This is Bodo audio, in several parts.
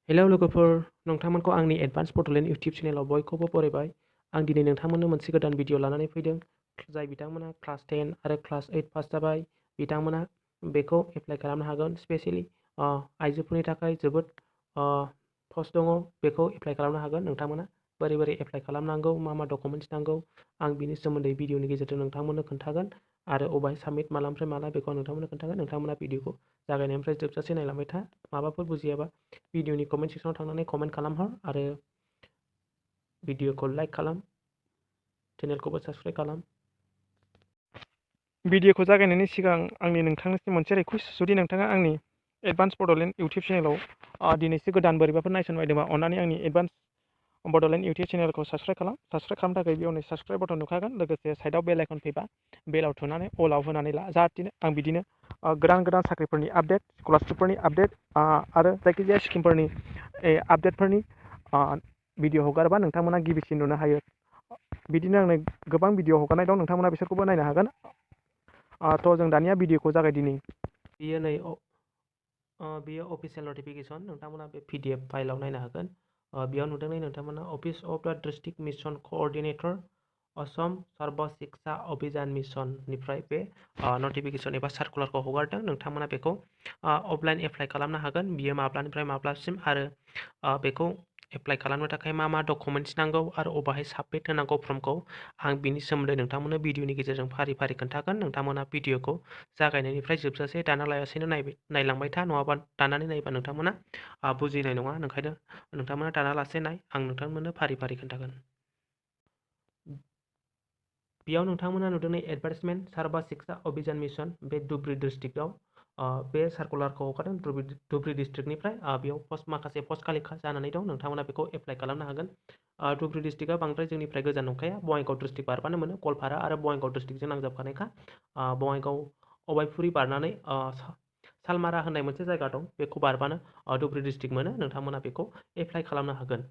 हेलौ लोगोफोर, नोंथांमोनखौ आंनि एडभान्स बड'लेण्ड इउटिउब चेनेलाव बयखौबो बरायबाय। आं दिनै नोंथांमोननो मोनसे गोदान भिडिअ लानानै फैदों। जाय बिथांमोना क्लास 10 आरो क्लास 8 पास जाबाय, बिथांमोना बेखौ एप्लाइ खालामनो हागोन। स्पेसियेलि आइजोफोरनि थाखाय जोबोद पस्ट दङ, बेखौ एप्लाइ खालामनो हागोन। नोंथांमोना बोरै एप्लाइ खालामनांगौ, मा डकुमेन्ट्स नांगौ, आं बिनि सोमोन्दै भिडिअनि गेजेरजों नोंथांमोननो खोन्थागोन आरो अबेहाय साबमिट मालानिफ्राय माला बेखौ आं नोंथांमोननो खोन्थागोन। नोंथांमोना भिडिअखौ जागायनायनिफ्राय जोबजासे नायलांबाय था। माबाफोर बुजियाबा भिडिअनि कमेन्ट सेक्सनाव थांनानै कमेन्ट खालामहर आरो भिडिअखौ लाइक खालाम, चेनेलखौबो साबस्क्राइब खालाम। भिडिअखौ जागायनायनि सिगां आंनि नोंथांनिसिम मोनसे रिक्वेस्ट, जुदि नोंथाङा आंनि एडभान्स बड'लेण्ड इउटिउब चेनेलाव दिनैसो गोदान बोरैबाफोर नायसननो बायदोंबा अन्नानै आंनि एडभान्स बड'लेण्ड इउटिउब चेनेलखौ साबस्क्राइब खालाम। साबस्क्राइब खालामनो थाखाय बेयाव साबस्क्राइब बटन नुखागोन, लोगोसे साइडआव बेल आइकन फैबा बेलाव थुनानै अलाव होनानै ला, जाहाथे आं बिदिनो गोदान साख्रिफोरनि आपडेट, स्कलारशिपफोरनि आपडेट आरो जायखिजाया स्किमफोरनि आपडेटफोरनि भिडिअ हगारोबा नोंथांमोना गिबिसिन नुनो हायो। बिदिनो आंनो गोबां भिडिअ हगारनाय दं, नोंथांमोना बिसोरखौबो नायनो हागोन। थ' जों दानिया भिडिअखौ जागायदिनि। बेयो अफिसियेल नटिफिकेसन, नोंथांमोना बे PDF फाइलाव नायनो हागोन। बेयाव नुदों नोंथांमोना अफिस अफ द डिस्ट्रिक्ट मिशन कअर्डिनेटर असम सर्व शिक्षा अभियान मिशननिफ्राय बे नटिफिकेसन एबा सार्कुलारखौ हगारदों। नोंथांमोना बेखौ अफलाइन एप्लाइ खालामनो हागोन। बियो माब्लानिफ्राय माब्लासिम आरो बेखौ एप्लाइ खालामनो थाखाय मा डकुमेन्ट्स नांगौ आरो अबाहाय साबमिट होनांगौ फर्मखौ, आं बिनि सोमोन्दै नोंथांमोननो भिडिअनि गेजेरजों फारि खोन्थागोन। नोंथांमोना भिडिअखौ जागायनायनिफ्राय जोबजासे दाना लायासैनो नायलांबाय था, नङाबा दानानै नायोबा नोंथांमोना बुजिनाय नङा। ओंखायनो नोंथांमोना दाना लासे नाय, आं नोंथांमोननो फारि खोन्थागोन। बेयाव नोंथांमोना नुदों एडभार्टाइजमेन्ट सर्व शिक्षा अभियान मिशन, बे धुबरी डिस्ट्रिक्टआव बे सार्कुलारखौ हगारदों धुबरी डिस्ट्रिक्टनिफ्राय। बेयाव माखासे पस्ट खालि जानानै दं, नोंथांमोना बेखौ एप्लाइ खालामनो हागोन। धुबरी डिस्ट्रिक्टआ बांद्राय जोंनिफ्राय गोजान नंखाया, बङाइगाव डिस्ट्रिक्ट बारबानो मोनो। गवालपारा आरो बङाइगाव डिस्ट्रिक्टजों नांजाबखानायखा। बङाइगाव अबायपुरि बारनानै सालमारा होननाय मोनसे जायगा दं, बेखौ बारबानो धुबरी डिस्ट्रिक्ट मोनो। नोंथांमोना बेखौ एप्लाइ खालामनो हागोन।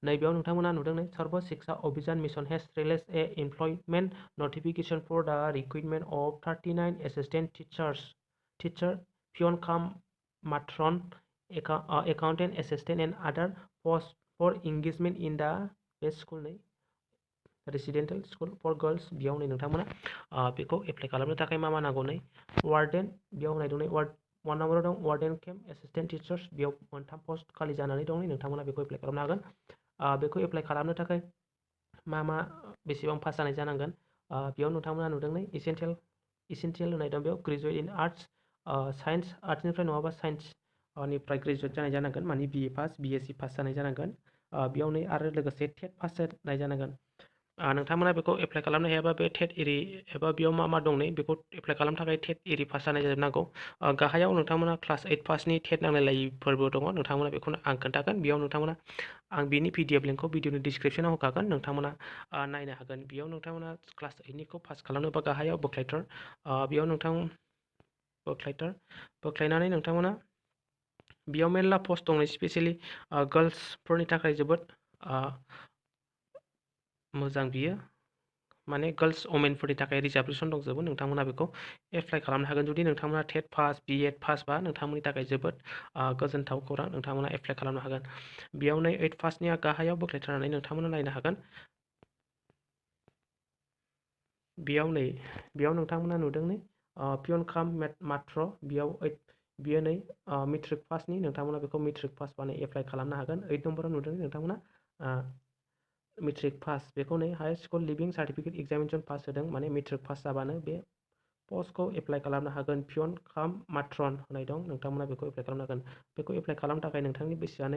नैबेयाव नोंथांमोना नुदों Sarva Shiksha Abhiyan mission has released a employment notification for the recruitment of 39 assistant teacher peon cum matron accountant assistant and other post for engagement in the bay school residential school for girls. बेयाव नोंथांमोना बेखौ एप्लाइ खालामनो थाखाय मा नांगौ वार्डेन, बेयाव नायदों 1 नम्बराव दं वार्डेन केम एसिस्टेंट टीचार्स, बेयाव 3 पस्ट खालि जानानै दं। नोंथांमोना बेखौ एप्लाइ खालामनो हागोन। बेखौ एप्लाइ खालामनो थाखाय मा बेसेबां पास जानाय जानांगोन, बेयाव नोंथांमोना नुदों इसेन्शियेल होनाय दं। बेयाव ग्रेजुवेट इन आर्ट्स, साइन्स, आर्ट्सनिफ्राय नङाबा साइन्सनिफ्राय ग्रेजुवेट जानाय जानांगोन, माने BA पास BSc पास जानाय जानांगोन। बेयाव आरो लोगोसे टेट पास जानाय जानांगोन। नोंथांमोना बेखौ एप्लाइ खालामनो हायाबा बे टेट एरि एबा बेयाव मा दं बेखौ एप्लाइ खालामनो थाखाय टेट एरि पास जानाय जानांगौ। गाहायाव नोंथांमोना क्लास 8 पासनि टेट नांलायलायिफोरबो दङ, नोंथांमोना बेखौनो आं खोन्थागोन। बेयाव नोंथांमोना आं बिनि PDF लिंकखौ भिडिअनि डिसक्रिपसनाव होखागोन, नोंथांमोना नायनो हागोन। बेयाव नोंथांमोना क्लास 8निखौ पास खालामनोबा गाहायाव बोख्लायथर, बेयाव बोख्लायनानै नोंथांमोना बेयाव मेरला पस्ट दं, स्पेसियेलि गार्ल्सफोरनि थाखाय जोबोद मोजां। बियो माने गार्ल्स वमेनफोरनि थाखाय रिजार्भेसन दंजोबो। नोंथांमोना बेखौ एप्लाइ खालामनो हागोन। जुदि नोंथांमोना टेट पास B.Ed पास बा नोंथांमोननि थाखाय जोबोद गोजोनथाव खौरां, नोंथांमोना एप्लाइ खालामनो हागोन। बेयाव 8 पासनिया गाहायाव बोख्लायथारनानै नोंथांमोना नायनो हागोन। बेयाव नोंथांमोना नुदों पियन काम माट्र, बियो मेट्रिक पासनि, नोंथांमोना बेखौ मेट्रिक पास बानो एप्लाइ खालामनो हागोन। 8 नम्बराव नुदों नोंथांमोना मेट्रिक पास, बेखौ हाई स्कुल लिभिं सार्टिफिकेट एग्जामिनेसन पास होदों, माने मेट्रिक पास जाबानो बे पस्टखौ एप्लाइ खालामनो हागोन। पियन काम माट्रन होनाय दं, नोंथांमोना बेखौ एप्लाइ खालामनो हागोन। बेखौ एप्लाइ खालामनो थाखाय नोंथांनि बैसोआ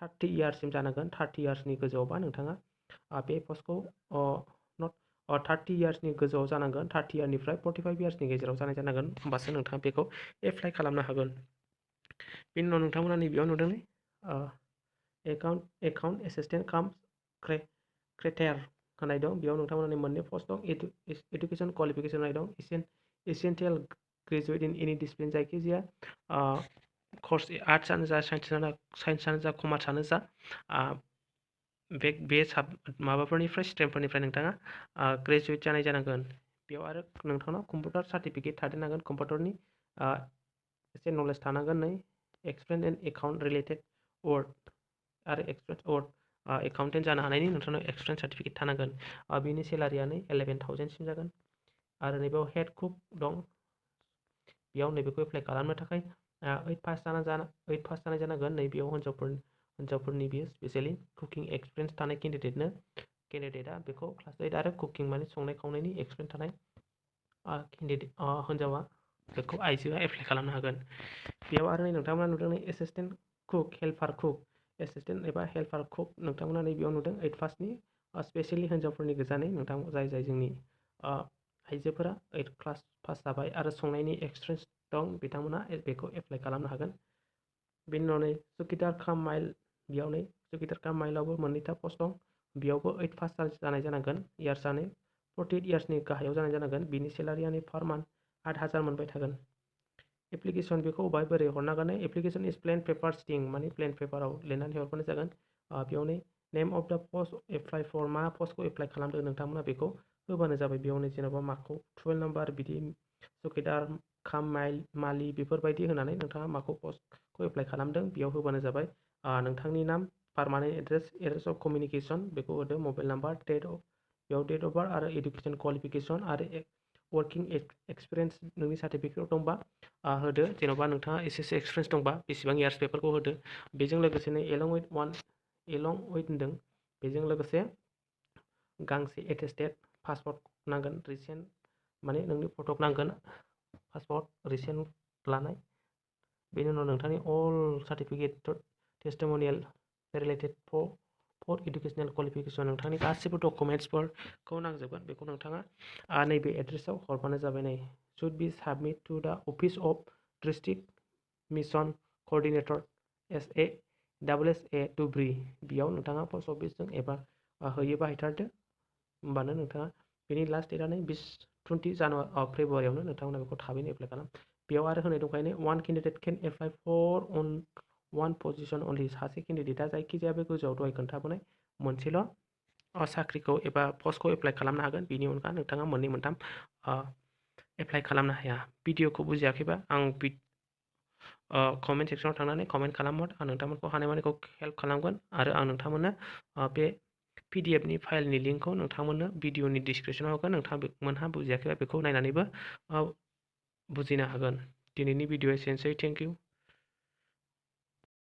30 इयार्ससिम जानांगोन। 30 इयार्सनि गोजौआवबा नोंथाङा बे पस्टखौ 30 इयार्सनि गोजौआव जानांगोन। 30 इयारनिफ्राय 45 इयार्सनि गेजेराव जानाय जानांगोन, होमबासो नोंथाङा बेखौ एप्लाइ खालामनो हागोन। बेनि उनाव नोंथांमोना नैबेयाव नुदों एकाउन्ट एसिस्टेन्ट काम क्रेटार होनाय दं। बेयाव नोंथांमोना मोननै पस्ट दं। एडुकेसन क्वालिफिकेसन होनाय दं। एसेन्शियेल ग्रेजुवेट इन एनि डिसिप्लिन, जायखिजाया कर्स, आर्ट्सआनो जा साइन्सआनो जा कमार्सआनो जा बे माबाफोरनिफ्राय स्ट्रिमफोरनिफ्राय नोंथाङा ग्रेजुवेट जानाय जानांगोन। बेयाव आरो नोंथांनाव कम्पिउटार सार्टिफिकेट थादेरनांगोन, कम्पिउटारनि एसे नलेज थानांगोन। एक्सपिरियेन्स इन एकाउन्ट रिलेटेड वर्ड आरो एक्सपिरियेन्स वर्ड एकाउन्टेन्ट जानो हानायनि नोंथांनाव एक्सपिरियेन्स सार्टिफिकेट थानांगोन। बिनि सेलारिया 11,000सिम जागोन। आरो नैबेयाव हेड कुक दं, बेयाव नैबेखौ एप्लाइ खालामनो थाखाय 8 पास जानाय जानांगोन। नैबेयाव हिन्जावफोरनि बियो स्पेसियेलि कुकिं एक्सपिरियेन्स थानाय केन्डिडेटआ बेखौ क्लास 8 आरो कुकिं माने संनाय खावनायनि एक्सपिरियेन्स थानाय हिन्जावा बेखौ आइजोआ एप्लाइ खालामनो हागोन। बेयाव आरो नोंथांमोना नुदों assistant cook, helper cook, assistant एबा हेल्पार कुक नोंथांमोना नैबेयाव नुदों 8 पासनि स्पेसियेलि हिन्जावफोरनि गोजानै नोंथां जाय जोंनि आइजोफोरा 8 क्लास पास जाबाय आरो संनायनि एक्सपिरियेन्स दं बिथांमोना बेखौ एप्लाइ खालामनो हागोन। बेनि उनाव सुकिदार काम माइल, बेयाव सुकिदार काम माइलावबो मोननैथा पस्ट दं। बेयावबो 8 पास जानाय जानांगोन, इयार्सआनो 48 इयार्सनि गाहायाव जानाय जानांगोन। बिनि सेलारियानो पार मान्थ 8,000 मोनबाय थागोन। एप्लिकेसन बेखौ अबाय बोरै हरनांगोन? एप्लिकेसन इज प्लेन पेपार स्टिं, माने प्लेन पेपाराव लिरनानै हरबानो जागोन। बेयावनो नेम अफ द पस्ट एप्लाइ फर, मा पस्टखौ एप्लाइ खालामदों नोंथांमोना बेखौ होबानो जाबाय। बेयावनो जेन'बा माखौ 12 नाम्बार बिदि सुकिदार काम मालि बेफोरबायदि होनानै नोंथाङा माखौ पस्टखौ एप्लाइ खालामदों बेयाव होबानो जाबाय। नोंथांनि नाम, पारमानेन्ट एड्रेस अफ कमिउनिकेसन बेखौ होदो, मबाइल नाम्बार, बेयाव डेट अफ बार्थ आरो एडुकेसन क्वालिफिकेसन आरो वर्किं एक्सपिरियेन्स नोंनि सार्टिफिकेट दंबा होदो। जेन'बा नोंथाङा एसेसो एक्सपिरियेन्स दंबा बेसेबां इयार्स बेफोरखौ होदो। बेजों लोगोसेनो एलं उइथ होनदों, बेजों लोगोसे गांसे एटेस्टेड पासपर्ट नांगोन, रिसेन्ट माने नोंनि फटक नांगोन, पासपर्ट रिसेन्ट लानाय। बेनि उनाव नोंथांनि all certificate testimonial related for educational qualification नोंथांनि गासिबो डकुमेन्ट्सफोरखौ नांजोबगोन। बेखौ नोंथाङा नैबे एड्रेसाव हरबानो जाबाय। Should be submit to the office of district mission coordinator SA Dhubri. बेयाव नोंथाङा पस्ट अफिसजों एबा होयोबा हैथारदो, होमबानो नोंथाङा बेनि लास्ट डेटआनो 20 फेब्रुवारियावनो नोंथांमोना बेखौ थाबैनो एप्लाइ खालाम। बेयाव आरो होनाय दंखायो 1 केन्डिडेट केन एप्लाइ फर अन 1 पजिशन अनलि, सासे केन्डिडेटआ जायखिजाया बे गोजौआव दहाय खोन्थाबोनाय मोनसेल' साख्रिखौ एबा पस्टखौ एप्लाइ खालामनो हागोन। बिनि अनगा नोंथाङा मोननै मोनथाम एप्लाइ खालामनो हाया। भिडिअखौ बुजियाखैबा आं कमेन्ट सेक्सनाव थांनानै कमेन्ट खालामहर, आं नोंथांमोनखौ हानायमानिखौ हेल्प खालामगोन। आरो आं नोंथांमोननो बे PDF नि फाइलनि लिंकखौ नोंथांमोननो भिडिअनि डिसक्रिपसनाव होगोन। नोंथांमोनहा बुजियाखैबा बेखौ नायनानैबो बुजिनो हागोन। दिनैनि भिडिअ एसेनोसै, थेंक इउ।